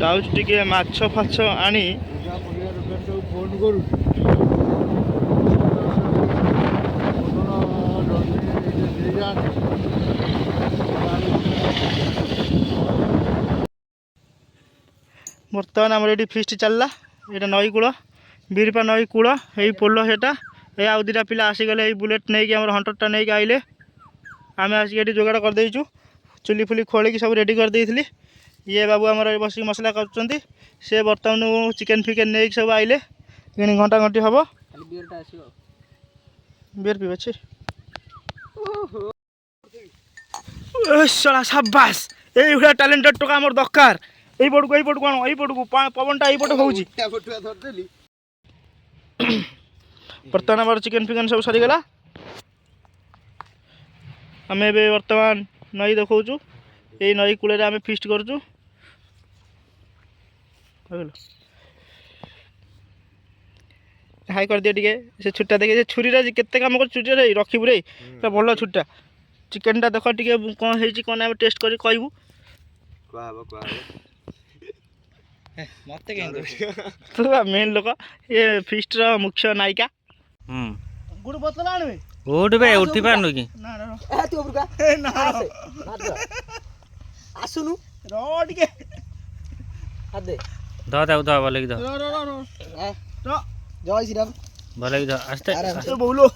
ଯାଉଛି ଟିକେ ମାଛ ଫାଛ ଆଣି ଫୋନ କରୁ बर्तमान आम ये फिस्ट चलला ये नई कूल बीरपा नई कूल यही पोल सेटा ये आउ दुटा पिला आसीगले ये बुलेट नहीं कि हंटरटा नहीं आइले आम आसिक ये जोगाड़ करदेचु चुली फुली खोलिकी सब रेडी कर देइथिली ये बाबू आमर बस मसला कर से बर्तमान चिकेन फिकेन नहीं सब आइले कि घंटा घंटी हम बीर पी अच्छे साबास ये टैलेंटेड टोका आम दरकार यही पटू कौन यही पटू पवनटा यही पटे होची बर्तमान आम चिकेन फिकेन सब सरीगला आम बर्तमान नई देखु ये नई कूल आम फिस्ट करूँ हाई कर दिए टे से छुट्टा देखिए छुरी केते काम कर छुरी रखी रे भल छुट्टा चिकेन टा देख टे कौन है कौन आम टेस्ट कर कहबू मत तू मेन लोक ये फिस्ट मुख्य नायिका गुड़ बोतल आनबे उठ बे उठी पारनु कि ना ना तू उपरका ना आसुनु रो टिके आदे ध भले कि ध रो रो रो रो जय श्री राम भले कि ध आस्ते बोलो